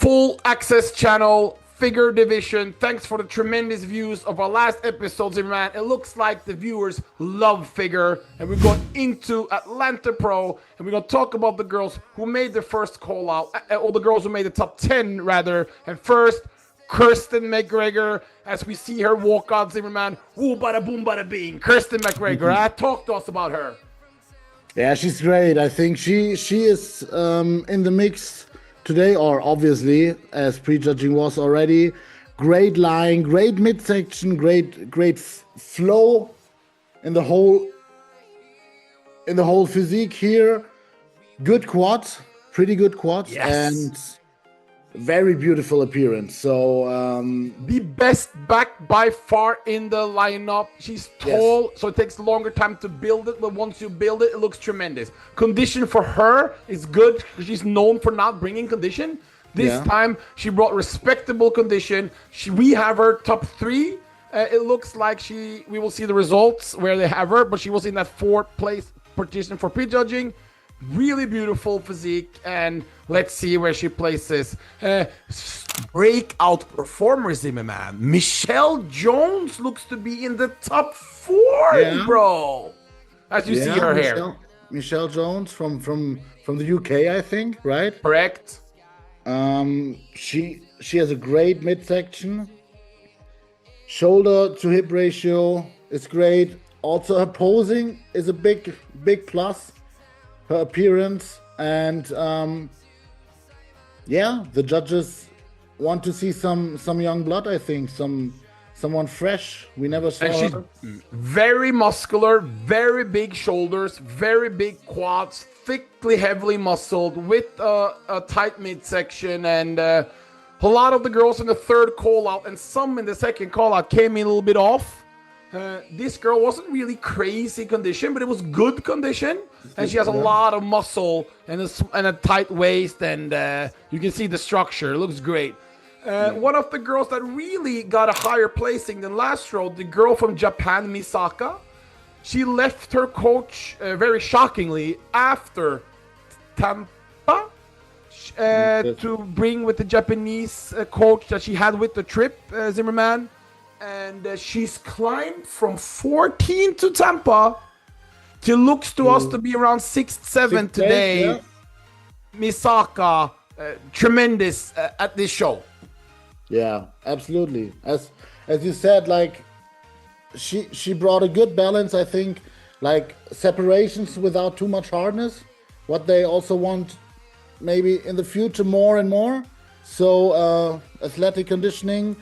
full access channel, figure division. Thanks for the tremendous views of our last episode, Zimmerman. It looks like the viewers love figure, and we're going into ATL Pro, and we're going to talk about the girls who made the first call out, or the girls who made the top 10 rather. And first, Kirsten McGregor, as we see her walk out, Zimmerman. Woo, bada boom, bada bing. Kirsten McGregor, talk to us about her. Yeah, she's great. I think she is in the mix today, or obviously, as prejudging was already. Great line, great midsection, great flow in the whole physique here. Good quads, pretty good quads, yes. And very beautiful appearance. So the best back by far in the lineup. She's tall, yes. So it takes longer time to build it, but once you build it, it looks tremendous. Condition for her is good because she's known for not bringing condition. This time she brought respectable condition. We have her top 3. It looks like we will see the results where they have her, but she was in that 4th place position for prejudging. Really beautiful physique, and let's see where she places. Breakout performer, Zimmerman. Michelle Jones looks to be in the top 4, bro. As you see her here. Michelle Jones from the UK, I think, right? Correct. She has a great midsection. Shoulder to hip ratio is great. Also, her posing is a big plus. Her appearance, and the judges want to see some young blood. I think someone fresh. We never saw and she's her. Very muscular, very big shoulders, very big quads, thickly, heavily muscled with a tight midsection, and a lot of the girls in the 3rd call out and some in the 2nd call out came in a little bit off. This girl wasn't really crazy condition, but it was good condition, and she has a lot of muscle and a tight waist, and you can see the structure. It looks great. One of the girls that really got a higher placing than last row, the girl from Japan, Misaka, she left her coach very shockingly after Tampa to bring with the Japanese coach that she had with the trip, Zimmerman. And she's climbed from 14 to Tampa. She looks to us to be around 6th, 7th today. Yeah. Misaka, tremendous at this show. Yeah, absolutely. As you said, like she brought a good balance. I think, like separations without too much hardness. What they also want, maybe in the future, more and more. So athletic conditioning.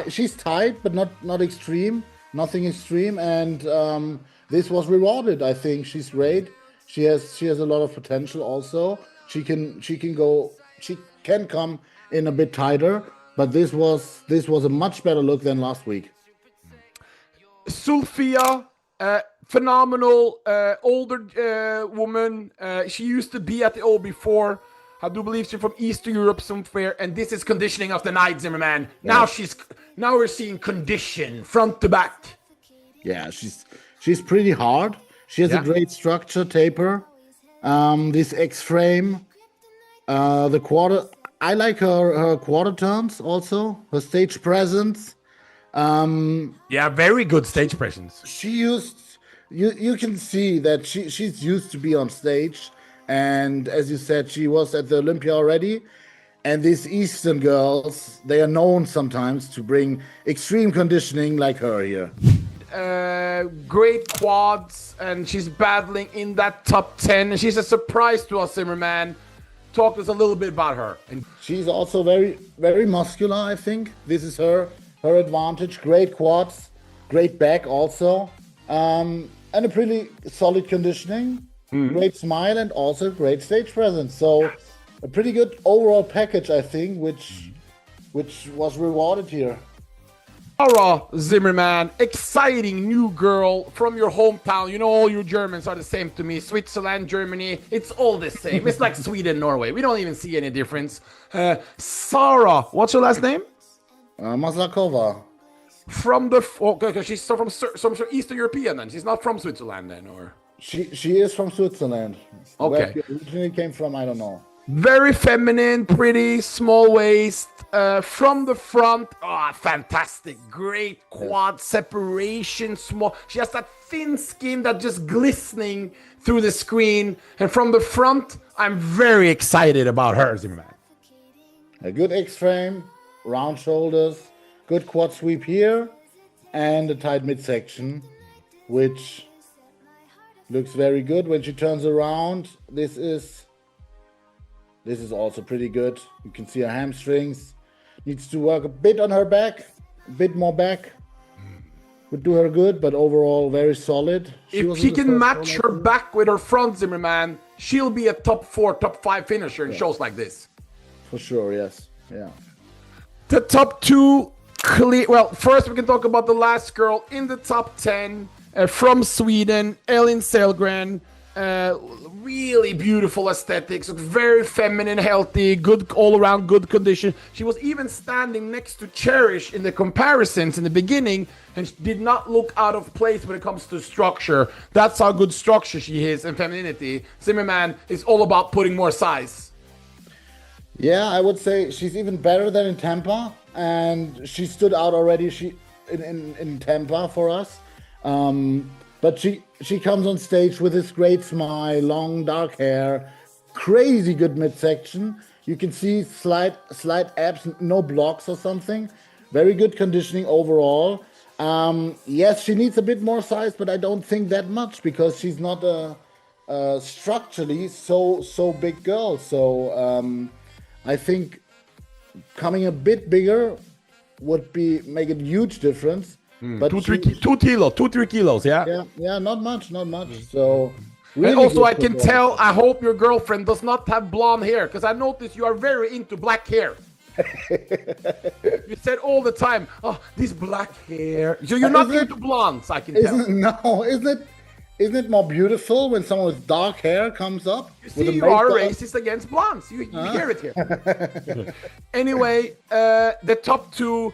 She's tight, but not extreme, nothing extreme, and this was rewarded. I think she's great. She has a lot of potential. Also, she can come in a bit tighter, but this was a much better look than last week. Sulfia, phenomenal older woman. She used to be at the O before. I do believe she's from Eastern Europe somewhere, and this is conditioning of the night, Zimmerman. Yeah. Now we're seeing condition front to back. Yeah, she's pretty hard. She has a great structure, taper. This X frame, the quarter. I like her quarter turns also. Her stage presence. Very good stage presence. You can see that she's used to be on stage. And as you said, she was at the Olympia already. And these Eastern girls, they are known sometimes to bring extreme conditioning like her here. Great quads, and she's battling in that top 10. And she's a surprise to us, Zimmerman. Talk to us a little bit about her. And she's also very, very muscular, I think. This is her advantage. Great quads, great back also. And a pretty solid conditioning. Great smile, and also great stage presence. So a pretty good overall package, I think, which was rewarded here. Sarah Zimmerman, exciting new girl from your hometown. You know, all you Germans are the same to me. Switzerland, Germany, it's all the same. It's like Sweden, Norway. We don't even see any difference. Sarah, what's your last name? Maslakova. From the... Okay, she's from Eastern European then. She's not from Switzerland then, or... She is from Switzerland. Okay. Where she originally came from, I don't know. Very feminine, pretty, small waist. From the front, fantastic. Great quad separation, small. She has that thin skin that just glistening through the screen. And from the front, I'm very excited about her, Zimmermann. A good X-frame, round shoulders, good quad sweep here, and a tight midsection, which looks very good. When she turns around, this is also pretty good. You can see her hamstrings. Needs to work a bit on her back, a bit more back. Would do her good, but overall very solid. If she can match her back with her front, Zimmermann, she'll be a top 4, top 5 finisher in shows like this. For sure, yes. Yeah. The top 2 clear. Well, first we can talk about the last girl in the top 10 from Sweden, Ellalxrson. Really beautiful aesthetics, very feminine, healthy, good all around, good condition. She was even standing next to Cherish in the comparisons in the beginning, and she did not look out of place when it comes to structure. That's how good structure she is and femininity. Zimmermann is all about putting more size. Yeah, I would say she's even better than in Tampa, and she stood out already. In Tampa for us. But she comes on stage with this great smile, long dark hair, crazy good midsection. You can see slight abs, no blocks or something. Very good conditioning overall. Yes, she needs a bit more size, but I don't think that much because she's not a structurally so big girl. So I think coming a bit bigger would make a huge difference. But 2-3 kilos, yeah? Yeah, not much. So, really and also, I can tell, I hope your girlfriend does not have blonde hair, because I noticed you are very into black hair. You said all the time, oh, this black hair. So you're not into blondes, I can tell. No, isn't it more beautiful when someone with dark hair comes up? You see, you are racist against blondes. You hear it here. Anyway, the top 2...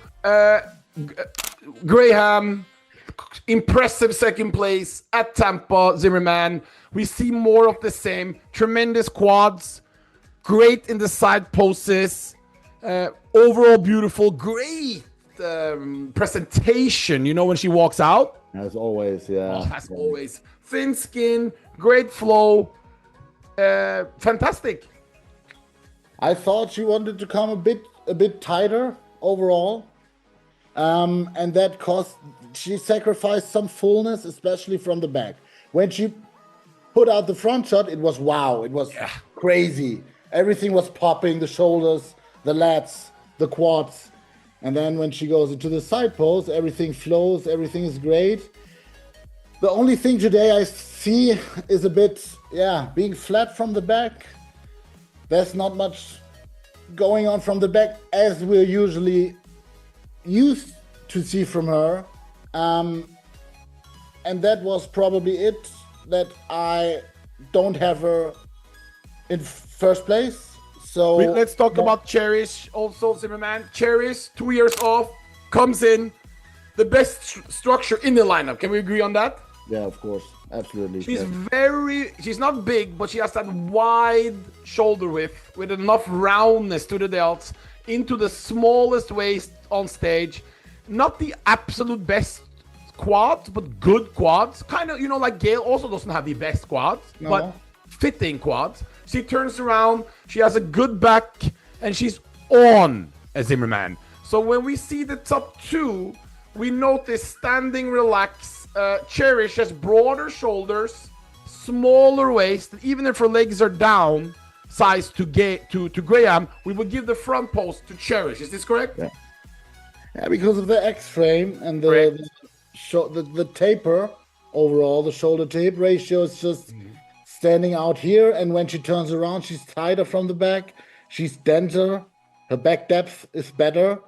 Graham, impressive second place at Tampa, Zimmermann. We see more of the same. Tremendous quads, great in the side poses, overall beautiful, great presentation, when she walks out. As always, yeah. As always. Thin skin, great flow, fantastic. I thought she wanted to come a bit tighter overall. And that she sacrificed some fullness, especially from the back. When she put out the front shot, it was wow. It was crazy. Everything was popping, the shoulders, the lats, the quads. And then when she goes into the side pose, everything flows, everything is great. The only thing today I see is a bit, being flat from the back. There's not much going on from the back as we're usually used to see from her, and that was probably it, that I don't have her in first place. So let's talk about Cherish also, Zimmermann. Cherish, 2 years off, comes in the best structure in the lineup. Can we agree on that? Yeah, of course, absolutely. She's not big, but she has that wide shoulder width with enough roundness to the delts into the smallest waist on stage. Not the absolute best quads, but good quads. Kind of, like Gail also doesn't have the best quads, but fitting quads. She turns around, she has a good back, and she's on a Zimmermann. So when we see the top 2, we notice standing relax. Cherish has broader shoulders, smaller waist, and even if her legs are down size to Graham, we would give the front post to Cherish. Is this correct? Yeah, because of the X-frame and the taper overall, the shoulder tape ratio is just standing out here. And when she turns around, she's tighter from the back. She's denser. Her back depth is better.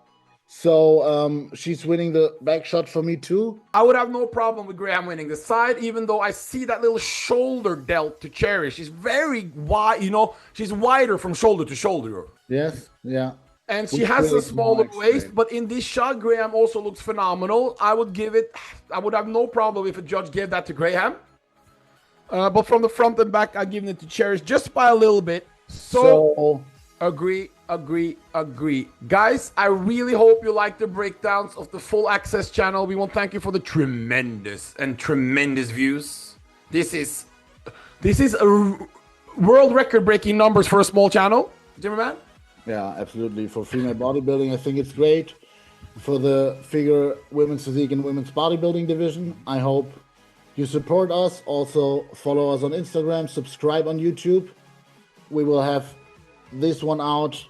So she's winning the back shot for me too. I would have no problem with Graham winning the side, even though I see that little shoulder delt to Cherish. She's very wide, she's wider from shoulder to shoulder. Yes, yeah. And she has a smaller waist, but in this shot, Graham also looks phenomenal. I would have no problem if a judge gave that to Graham. But from the front and back, I'm giving it to Cherish just by a little bit. So agree. Guys, I really hope you like the breakdowns of the Full Access channel. We want to thank you for the tremendous views. This is a world record breaking numbers for a small channel. Zimmermann? Yeah, absolutely. For female bodybuilding, I think it's great. For the figure women's physique and women's bodybuilding division, I hope you support us. Also follow us on Instagram, subscribe on YouTube. We will have this one out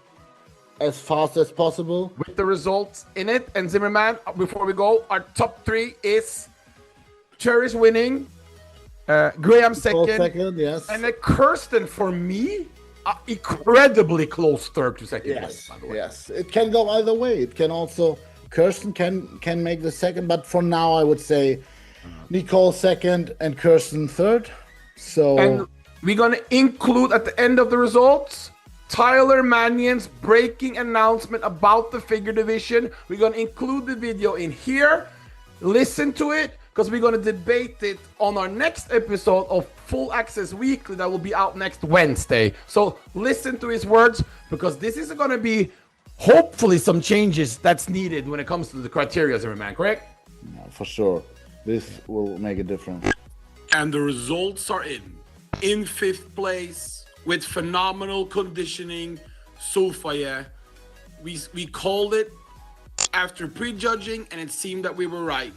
as fast as possible with the results in it. And Zimmermann, before we go, our top 3 is Cherish winning, Graham second, yes, and then Kirsten for me, incredibly close third to second place. By the way. Yes, it can go either way. It can also Kirsten can make the second, but for now I would say Nicole second and Kirsten third. So and we're gonna include at the end of the results Tyler Mannion's breaking announcement about the figure division. We're gonna include the video in here. Listen to it, because we're gonna debate it on our next episode of Full Access Weekly that will be out next Wednesday. So listen to his words, because this is gonna be hopefully some changes that's needed when it comes to the criteria, Zimmermann, correct? Yeah, for sure. This will make a difference. And the results are in 5th place with phenomenal conditioning, Sofia. We called it after prejudging, and it seemed that we were right.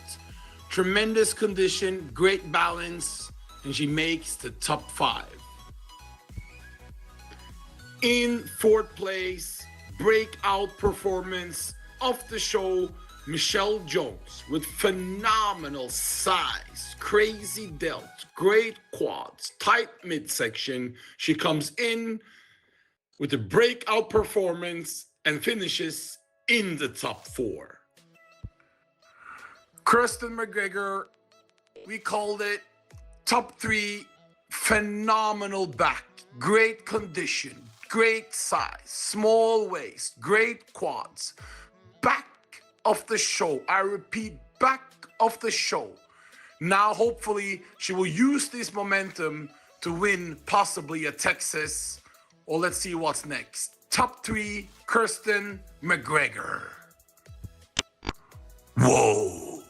Tremendous condition, great balance, and she makes the top 5. In 4th place, breakout performance of the show, Michelle Jones, with phenomenal size, crazy delt, great quads, tight midsection. She comes in with a breakout performance and finishes in the top 4. Kirsten McGregor, we called it top 3, phenomenal back, great condition, great size, small waist, great quads, back of the show. I repeat, back of the show. Now, hopefully, she will use this momentum to win possibly a Texas, or let's see what's next. Top 3, Kirsten McGregor. Whoa.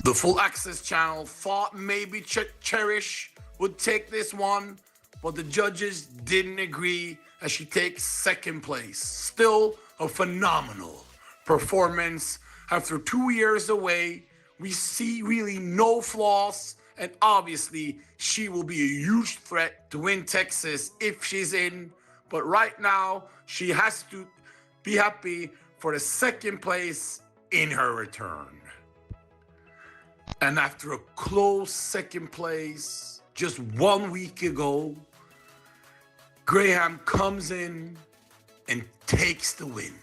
The Full Access channel thought maybe Cherish would take this one, but the judges didn't agree as she takes 2nd place. Still a phenomenal performance. After 2 years away, we see really no flaws, and obviously she will be a huge threat to win Texas if she's in. But right now, she has to be happy for the 2nd place in her return. And after a close 2nd place just 1 week ago, Graham comes in and takes the win.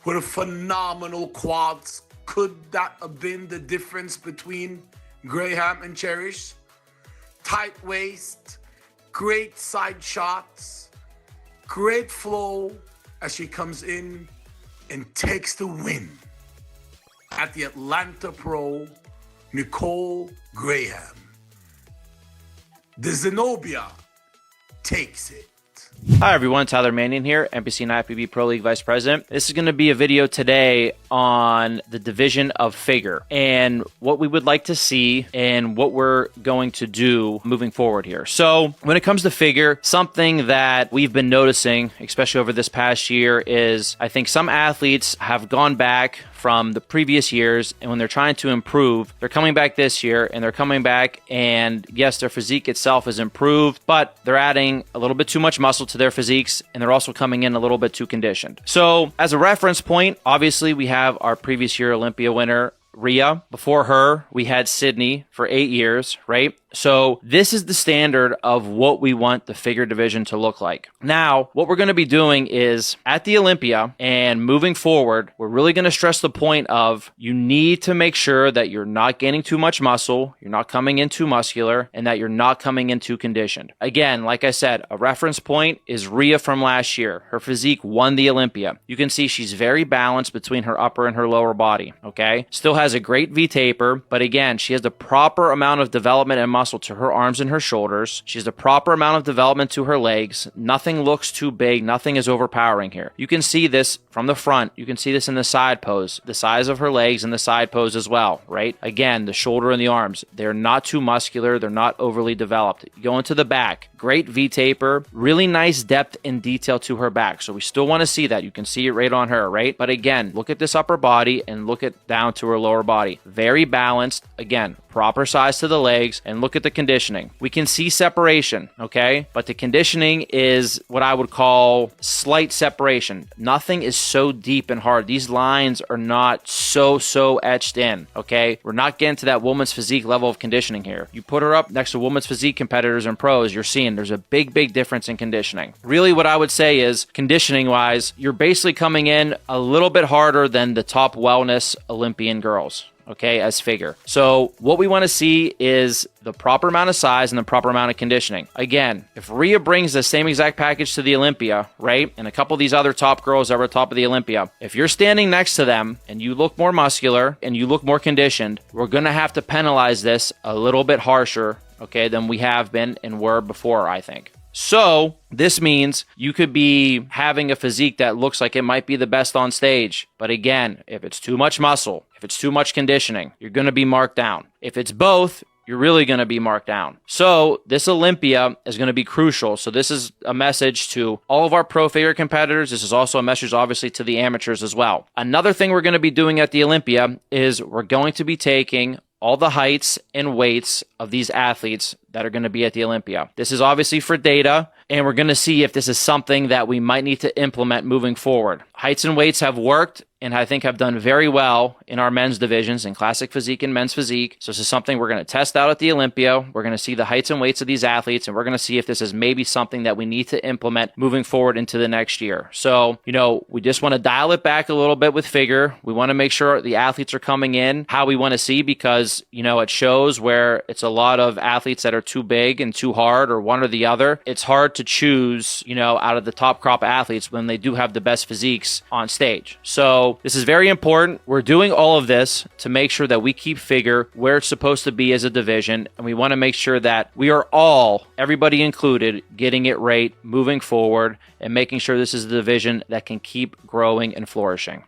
With a phenomenal quads. Could that have been the difference between Graham and Cherish? Tight waist, great side shots, great flow as she comes in and takes the win. At the Atlanta Pro, Nicole Graham. The Zenobia takes it. Hi everyone, Tyler Mannion here, NPC and IFBB Pro League Vice President. This is going to be a video today on the division of figure and what we would like to see and what we're going to do moving forward here. So when it comes to figure, something that we've been noticing, especially over this past year, is I think some athletes have gone back from the previous years, and when they're trying to improve, they're coming back this year and they're coming back, and yes, their physique itself is improved, but they're adding a little bit too much muscle to their physiques, and they're also coming in a little bit too conditioned. So as a reference point, obviously we have our previous year Olympia winner, Rhea. Before her, we had Sydney for 8 years, right? So this is the standard of what we want the figure division to look like. Now, what we're going to be doing is at the Olympia and moving forward, we're really going to stress the point of you need to make sure that you're not gaining too much muscle, you're not coming in too muscular, and that you're not coming in too conditioned. Again, like I said, a reference point is Rhea from last year. Her physique won the Olympia. You can see she's very balanced between her upper and her lower body, okay? Still has a great V-taper, but again, she has the proper amount of development and muscle muscle to her arms and her shoulders. She has the proper amount of development to her legs. Nothing looks too big. Nothing is overpowering here. You can see this from the front. You can see this in the side pose, the size of her legs and the side pose as well, right? Again, the shoulder and the arms, they're not too muscular. They're not overly developed. You go into the back, great V-taper, really nice depth and detail to her back. So we still want to see that. You can see it right on her, right? But again, look at this upper body and look at down to her lower body. Very balanced. Again, proper size to the legs, and look at the conditioning. We can see separation, okay? But the conditioning is what I would call slight separation. Nothing is so deep and hard. These lines are not so etched in, okay? We're not getting to that woman's physique level of conditioning here. You put her up next to women's physique competitors and pros, you're seeing there's a big difference in conditioning. Really, what I would say is, conditioning-wise, you're basically coming in a little bit harder than the top wellness Olympian girls, okay, as figure. So what we want to see is the proper amount of size and the proper amount of conditioning. Again, if Rhea brings the same exact package to the Olympia, right, and a couple of these other top girls that were top of the Olympia, if you're standing next to them and you look more muscular and you look more conditioned, we're going to have to penalize this a little bit harsher, okay, than we have been and were before, I think. So this means you could be having a physique that looks like it might be the best on stage. But again, if it's too much muscle, if it's too much conditioning, you're going to be marked down. If it's both, you're really going to be marked down. So this Olympia is going to be crucial. So this is a message to all of our pro figure competitors. This is also a message, obviously, to the amateurs as well. Another thing we're going to be doing at the Olympia is we're going to be taking all the heights and weights of these athletes that are going to be at the Olympia. This is obviously for data, and we're going to see if this is something that we might need to implement moving forward. Heights and weights have worked, and I think have done very well in our men's divisions, in classic physique and men's physique. So this is something we're going to test out at the Olympia. We're going to see the heights and weights of these athletes, and we're going to see if this is maybe something that we need to implement moving forward into the next year. So, we just want to dial it back a little bit with figure. We want to make sure the athletes are coming in how we want to see, because, it shows where it's a lot of athletes that are too big and too hard, or one or the other. It's hard to choose, out of the top crop athletes when they do have the best physiques on stage. So this is very important. We're doing all of this to make sure that we keep figure where it's supposed to be as a division, and we want to make sure that we are all, everybody included, getting it right moving forward and making sure this is a division that can keep growing and flourishing.